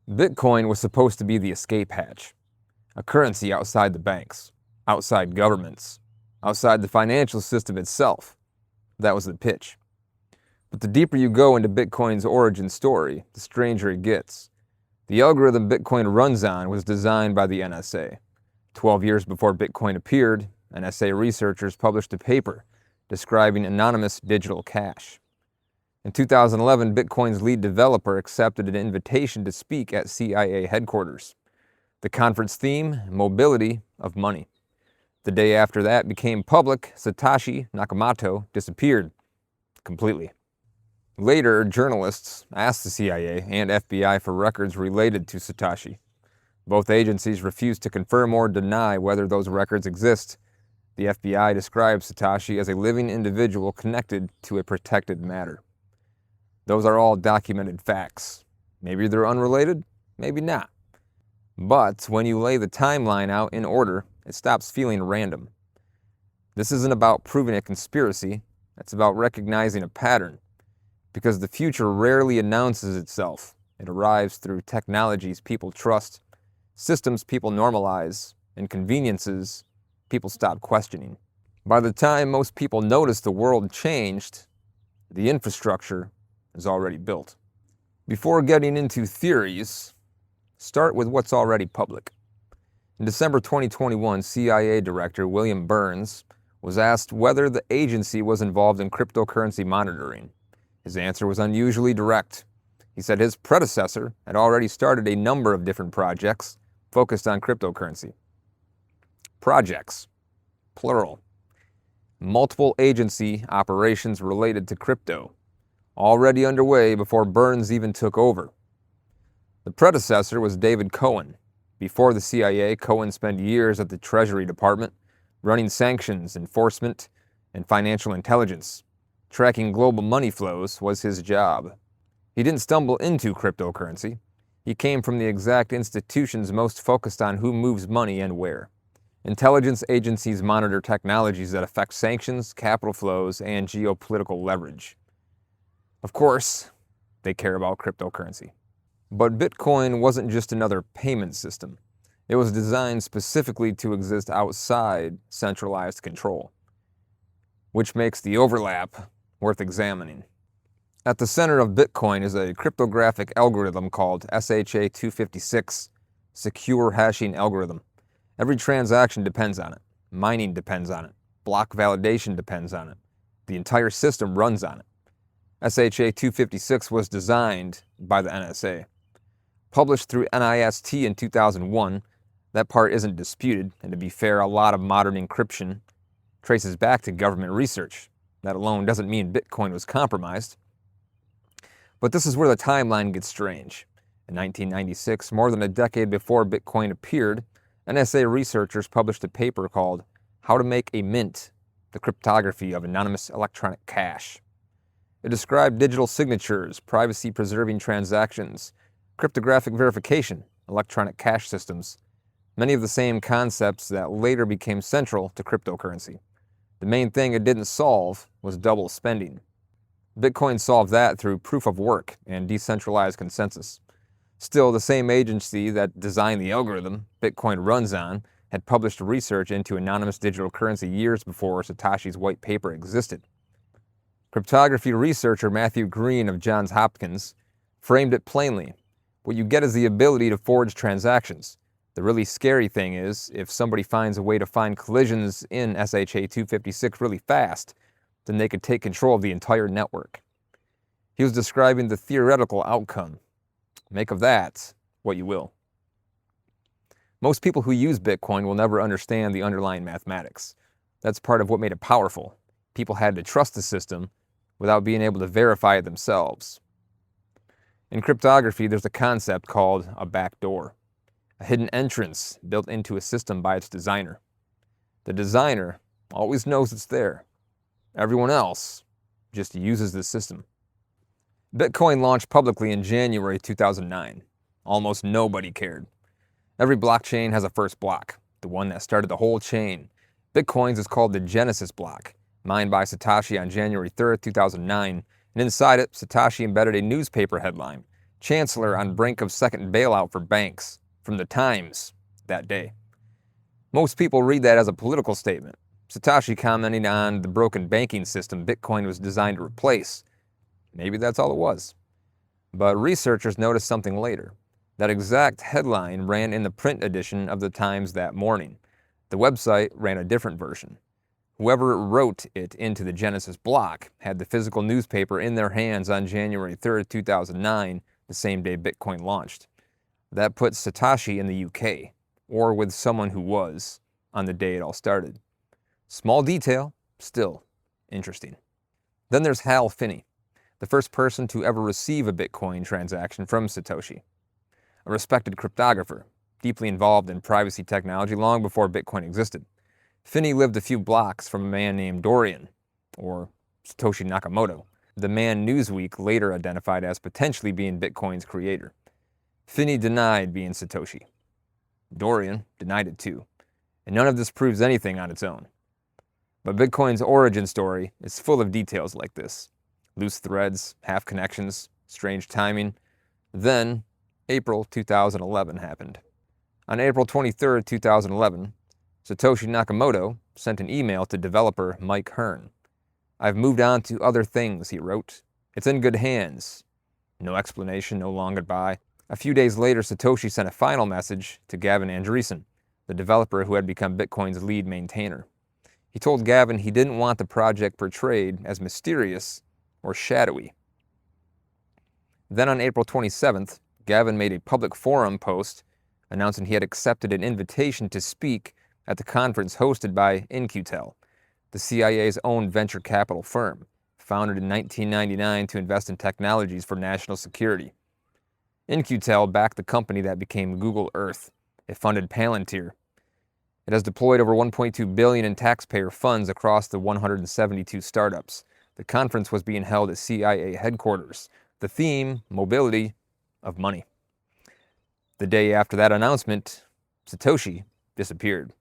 Bitcoin was supposed to be the escape hatch, a currency outside the banks, outside governments, outside the financial system itself. That was the pitch. But the deeper you go into Bitcoin's origin story, the stranger it gets. The algorithm Bitcoin runs on was designed by the NSA. 12 years before Bitcoin appeared, NSA researchers published a paper describing anonymous digital cash. In 2011, Bitcoin's lead developer accepted an invitation to speak at CIA headquarters. The conference theme, mobility of money. The day after that became public, Satoshi Nakamoto disappeared completely. Later, journalists asked the CIA and FBI for records related to Satoshi. Both agencies refused to confirm or deny whether those records exist. The FBI describes Satoshi as a living individual connected to a protected matter. Those are all documented facts. Maybe they're unrelated, maybe not. But when you lay the timeline out in order, it stops feeling random. This isn't about proving a conspiracy, it's about recognizing a pattern. Because the future rarely announces itself. It arrives through technologies people trust, systems people normalize, and conveniences people stop questioning. By the time most people notice the world changed, the infrastructure is already built. Before getting into theories, start with what's already public. In December 2021, CIA Director William Burns was asked whether the agency was involved in cryptocurrency monitoring. His answer was unusually direct. He said his predecessor had already started a number of different projects focused on cryptocurrency. Projects, plural. Multiple agency operations related to crypto, already underway before Burns even took over. The predecessor was David Cohen. Before the CIA, Cohen spent years at the Treasury Department, running sanctions, enforcement, and financial intelligence. Tracking global money flows was his job. He didn't stumble into cryptocurrency. He came from the exact institutions most focused on who moves money and where. Intelligence agencies monitor technologies that affect sanctions, capital flows, and geopolitical leverage. Of course, they care about cryptocurrency. But Bitcoin wasn't just another payment system. It was designed specifically to exist outside centralized control, which makes the overlap worth examining. At the center of Bitcoin is a cryptographic algorithm called SHA-256, Secure Hashing Algorithm. Every transaction depends on it. Mining depends on it. Block validation depends on it. The entire system runs on it. SHA-256 was designed by the NSA. Published through NIST in 2001, that part isn't disputed, and to be fair, a lot of modern encryption traces back to government research. That alone doesn't mean Bitcoin was compromised. But this is where the timeline gets strange. In 1996, more than a decade before Bitcoin appeared, NSA researchers published a paper called How to Make a Mint, the Cryptography of Anonymous Electronic Cash. It described digital signatures, privacy-preserving transactions, cryptographic verification, electronic cash systems, many of the same concepts that later became central to cryptocurrency. The main thing it didn't solve was double spending. Bitcoin solved that through proof of work and decentralized consensus. Still, the same agency that designed the algorithm Bitcoin runs on had published research into anonymous digital currency years before Satoshi's white paper existed. Cryptography researcher Matthew Green of Johns Hopkins framed it plainly. What you get is the ability to forge transactions. The really scary thing is, if somebody finds a way to find collisions in SHA-256 really fast, then they could take control of the entire network. He was describing the theoretical outcome. Make of that what you will. Most people who use Bitcoin will never understand the underlying mathematics. That's part of what made it powerful. People had to trust the system without being able to verify it themselves. In cryptography, there's a concept called a backdoor, a hidden entrance built into a system by its designer. The designer always knows it's there. Everyone else just uses the system. Bitcoin launched publicly in January 2009. Almost nobody cared. Every blockchain has a first block, the one that started the whole chain. Bitcoin's is called the Genesis block, mined by Satoshi on January 3rd, 2009, and inside it, Satoshi embedded a newspaper headline, chancellor on brink of second bailout for banks, from the Times that day. Most people read that as a political statement. Satoshi commenting on the broken banking system Bitcoin was designed to replace. Maybe that's all it was. But researchers noticed something later. That exact headline ran in the print edition of the Times that morning. The website ran a different version. Whoever wrote it into the Genesis block had the physical newspaper in their hands on January 3rd, 2009, the same day Bitcoin launched. That put Satoshi in the UK, or with someone who was, on the day it all started. Small detail, still interesting. Then there's Hal Finney, the first person to ever receive a Bitcoin transaction from Satoshi. A respected cryptographer, deeply involved in privacy technology long before Bitcoin existed. Finney lived a few blocks from a man named Dorian, or Satoshi Nakamoto, the man Newsweek later identified as potentially being Bitcoin's creator. Finney denied being Satoshi. Dorian denied it too, and none of this proves anything on its own. But Bitcoin's origin story is full of details like this. Loose threads, half connections, strange timing. Then, April 2011 happened. On April 23, 2011, Satoshi Nakamoto sent an email to developer Mike Hearn. "I've moved on to other things," he wrote. "It's in good hands." No explanation, no long goodbye. A few days later, Satoshi sent a final message to Gavin Andresen, the developer who had become Bitcoin's lead maintainer. He told Gavin he didn't want the project portrayed as mysterious or shadowy. Then on April 27th, Gavin made a public forum post announcing he had accepted an invitation to speak at the conference hosted by In-Q-Tel, the CIA's own venture capital firm, founded in 1999 to invest in technologies for national security. In-Q-Tel backed the company that became Google Earth. It funded Palantir. It has deployed over $1.2 billion in taxpayer funds across the 172 startups. The conference was being held at CIA headquarters. The theme, mobility of money. The day after that announcement, Satoshi disappeared.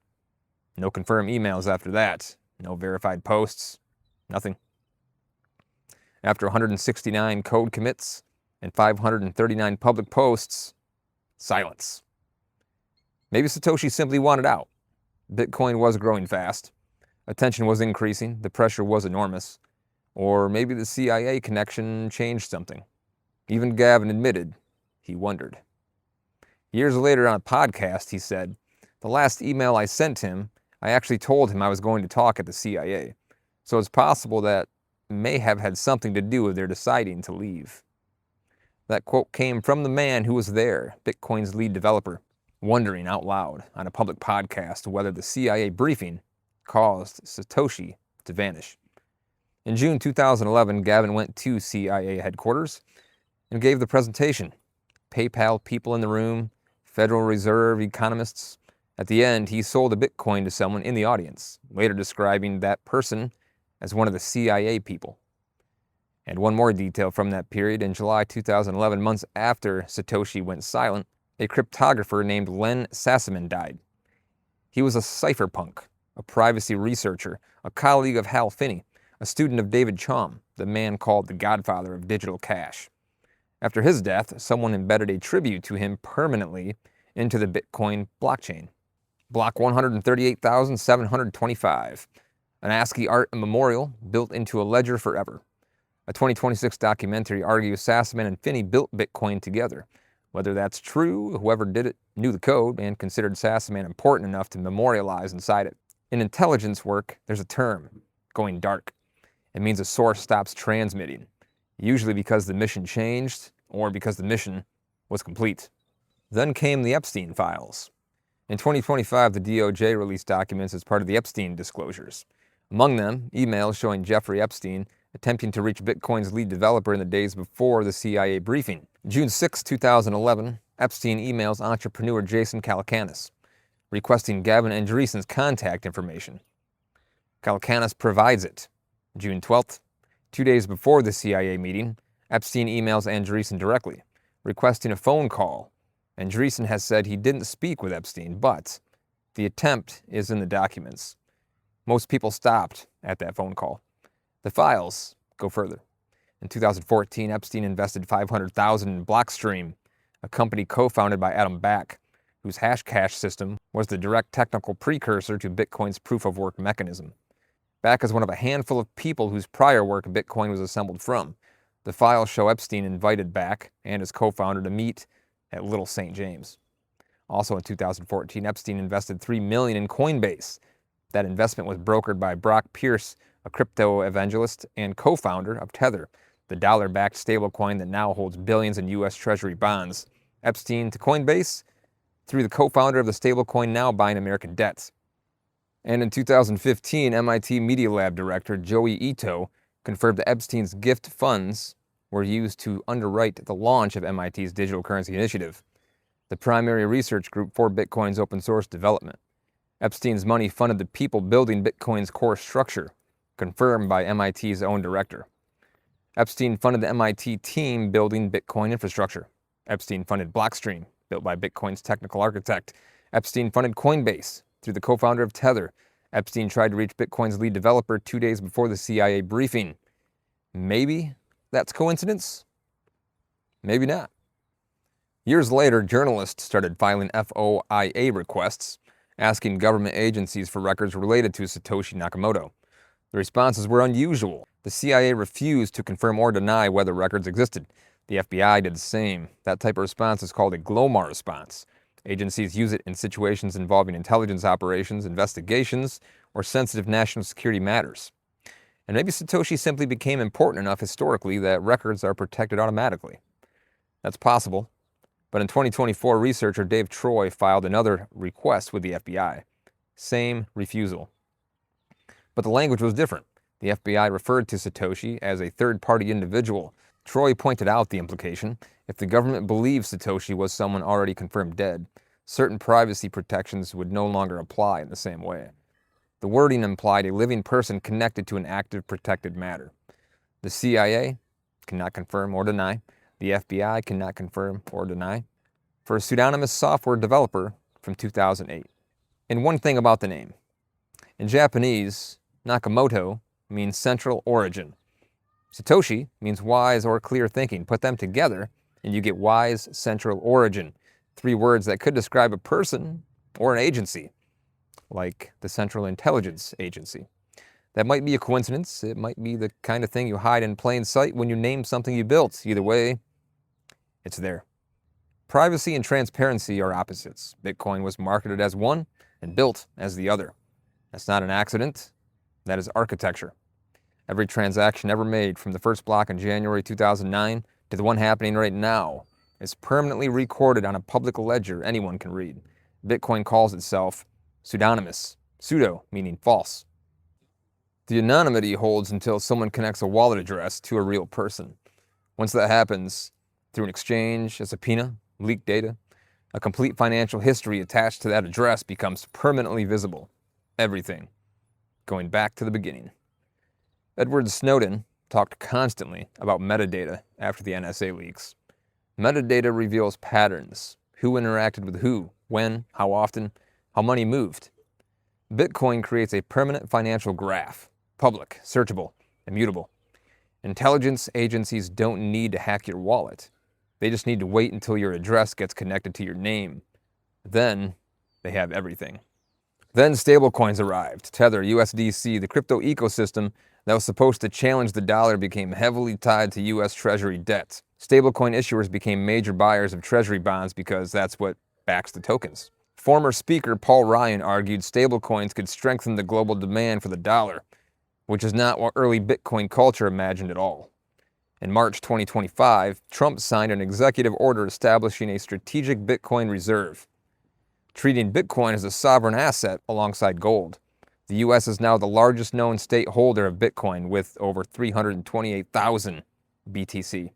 No confirmed emails after that. No verified posts. Nothing. After 169 code commits and 539 public posts, silence. Maybe Satoshi simply wanted out. Bitcoin was growing fast. Attention was increasing. The pressure was enormous. Or maybe the CIA connection changed something. Even Gavin admitted he wondered. Years later on a podcast, he said, "The last email I sent him, I actually told him I was going to talk at the CIA. So it's possible that may have had something to do with their deciding to leave." That quote came from the man who was there, Bitcoin's lead developer, wondering out loud on a public podcast whether the CIA briefing caused Satoshi to vanish. In June 2011, Gavin went to CIA headquarters and gave the presentation. PayPal people in the room, Federal Reserve economists. At the end, he sold a Bitcoin to someone in the audience, later describing that person as one of the CIA people. And one more detail from that period, in July 2011, months after Satoshi went silent, a cryptographer named Len Sassaman died. He was a cypherpunk, a privacy researcher, a colleague of Hal Finney, a student of David Chaum, the man called the godfather of digital cash. After his death, someone embedded a tribute to him permanently into the Bitcoin blockchain. Block 138,725, an ASCII art memorial built into a ledger forever. A 2026 documentary argues Sassaman and Finney built Bitcoin together. Whether that's true, whoever did it knew the code and considered Sassaman important enough to memorialize inside it. In intelligence work, there's a term, going dark. It means a source stops transmitting, usually because the mission changed or because the mission was complete. Then came the Epstein files. In 2025, the DOJ released documents as part of the Epstein disclosures. Among them, emails showing Jeffrey Epstein attempting to reach Bitcoin's lead developer in the days before the CIA briefing. June 6, 2011, Epstein emails entrepreneur Jason Calacanis, requesting Gavin Andresen's contact information. Calacanis provides it. June 12th, 2 days before the CIA meeting, Epstein emails Andresen directly, requesting a phone call. Andresen has said he didn't speak with Epstein, but the attempt is in the documents. Most people stopped at that phone call. The files go further. In 2014, Epstein invested $500,000 in Blockstream, a company co-founded by Adam Back, whose Hashcash system was the direct technical precursor to Bitcoin's proof-of-work mechanism. Back is one of a handful of people whose prior work Bitcoin was assembled from. The files show Epstein invited Back and his co-founder to meet at Little St. James. Also in 2014, Epstein invested $3 million in Coinbase. That investment was brokered by Brock Pierce, a crypto evangelist and co-founder of Tether, the dollar-backed stablecoin that now holds billions in U.S. Treasury bonds. Epstein to Coinbase, through the co-founder of the stablecoin now buying American debts. And in 2015, MIT Media Lab director Joey Ito confirmed that Epstein's gift funds were used to underwrite the launch of MIT's digital currency initiative, the primary research group for Bitcoin's open source development. Epstein's money funded the people building Bitcoin's core structure, confirmed by MIT's own director. Epstein funded the MIT team building Bitcoin infrastructure. Epstein funded Blockstream, built by Bitcoin's technical architect. Epstein funded Coinbase through the co-founder of Tether. Epstein tried to reach Bitcoin's lead developer 2 days before the CIA briefing. Maybe that's coincidence? Maybe not. Years later, journalists started filing FOIA requests, asking government agencies for records related to Satoshi Nakamoto. The responses were unusual. The CIA refused to confirm or deny whether records existed. The FBI did the same. That type of response is called a GLOMAR response. Agencies use it in situations involving intelligence operations, investigations, or sensitive national security matters. And maybe Satoshi simply became important enough historically that records are protected automatically. That's possible. But in 2024, researcher Dave Troy filed another request with the FBI. Same refusal. But the language was different. The FBI referred to Satoshi as a third-party individual. Troy pointed out the implication. If the government believed Satoshi was someone already confirmed dead, certain privacy protections would no longer apply in the same way. The wording implied a living person connected to an active protected matter. The CIA cannot confirm or deny. The FBI cannot confirm or deny. For a pseudonymous software developer from 2008. And one thing about the name. In Japanese, Nakamoto means central origin. Satoshi means wise or clear thinking. Put them together and you get wise central origin. 3 words that could describe a person or an agency, like the Central Intelligence Agency. That might be a coincidence. It might be the kind of thing you hide in plain sight when you name something you built. Either way, it's there. Privacy and transparency are opposites. Bitcoin was marketed as one and built as the other. That's not an accident. That is architecture. Every transaction ever made from the first block in January 2009 to the one happening right now is permanently recorded on a public ledger anyone can read. Bitcoin calls itself pseudonymous, pseudo meaning false. The anonymity holds until someone connects a wallet address to a real person. Once that happens, through an exchange, a subpoena, leaked data, a complete financial history attached to that address becomes permanently visible. Everything. Going back to the beginning. Edward Snowden talked constantly about metadata after the NSA leaks. Metadata reveals patterns. Who interacted with who, when, how often, how money moved. Bitcoin creates a permanent financial graph. Public, searchable, immutable. Intelligence agencies don't need to hack your wallet. They just need to wait until your address gets connected to your name. Then they have everything. Then stablecoins arrived. Tether, USDC, the crypto ecosystem that was supposed to challenge the dollar became heavily tied to U.S. Treasury debt. Stablecoin issuers became major buyers of Treasury bonds because that's what backs the tokens. Former Speaker Paul Ryan argued stablecoins could strengthen the global demand for the dollar, which is not what early Bitcoin culture imagined at all. In March 2025, Trump signed an executive order establishing a strategic Bitcoin reserve, treating Bitcoin as a sovereign asset alongside gold. The U.S. is now the largest known state holder of Bitcoin with over 328,000 BTC.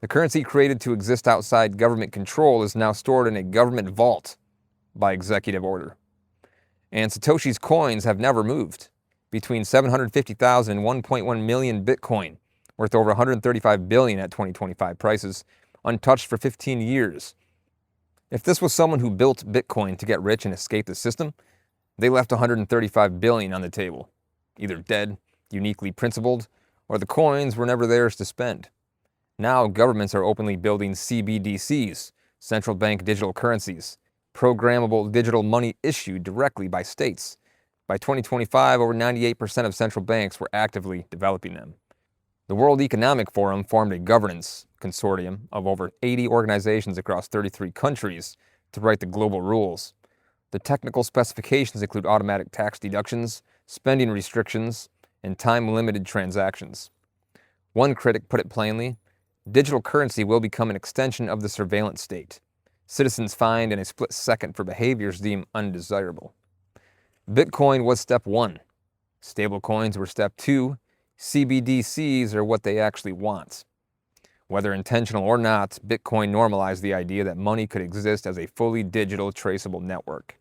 The currency created to exist outside government control is now stored in a government vault by executive order. And Satoshi's coins have never moved. Between 750,000 and 1.1 million Bitcoin, worth over 135 billion at 2025 prices, untouched for 15 years. If this was someone who built Bitcoin to get rich and escape the system, they left 135 billion on the table, either dead, uniquely principled, or the coins were never theirs to spend. Now governments are openly building CBDCs, central bank digital currencies, programmable digital money issued directly by states. By 2025, over 98% of central banks were actively developing them. The World Economic Forum formed a governance consortium of over 80 organizations across 33 countries to write the global rules. The technical specifications include automatic tax deductions, spending restrictions, and time-limited transactions. One critic put it plainly, digital currency will become an extension of the surveillance state. Citizens fined in a split second for behaviors deemed undesirable. Bitcoin was step one. Stablecoins were step two. CBDCs are what they actually want. Whether intentional or not, Bitcoin normalized the idea that money could exist as a fully digital, traceable network.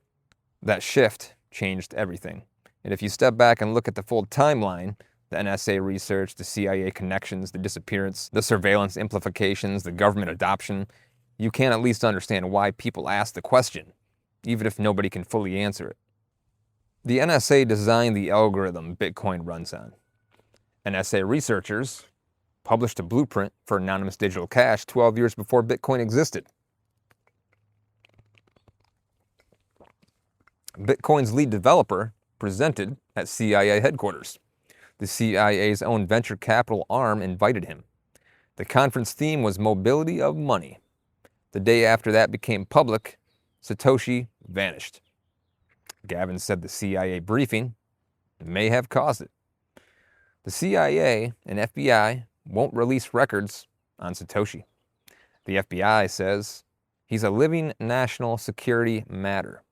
That shift changed everything. And if you step back and look at the full timeline, the NSA research, the CIA connections, the disappearance, the surveillance implications, the government adoption, you can at least understand why people ask the question, even if nobody can fully answer it. The NSA designed the algorithm Bitcoin runs on. NSA researchers published a blueprint for anonymous digital cash 12 years before Bitcoin existed. Bitcoin's lead developer presented at CIA headquarters. The CIA's own venture capital arm invited him. The conference theme was mobility of money. The day after that became public, Satoshi vanished. Gavin said the CIA briefing may have caused it. The CIA and FBI won't release records on Satoshi. The FBI says he's a living national security matter.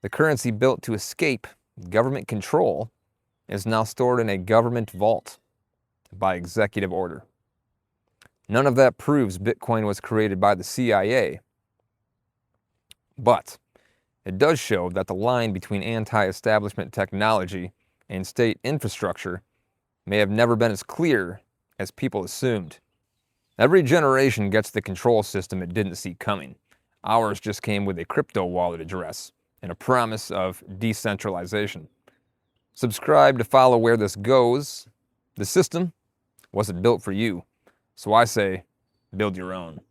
The currency built to escape government control is now stored in a government vault by executive order. None of that proves Bitcoin was created by the CIA, but it does show that the line between anti-establishment technology and state infrastructure may have never been as clear as people assumed. Every generation gets the control system it didn't see coming. Ours just came with a crypto wallet address and a promise of decentralization. Subscribe to follow where this goes. The system wasn't built for you, so I say build your own.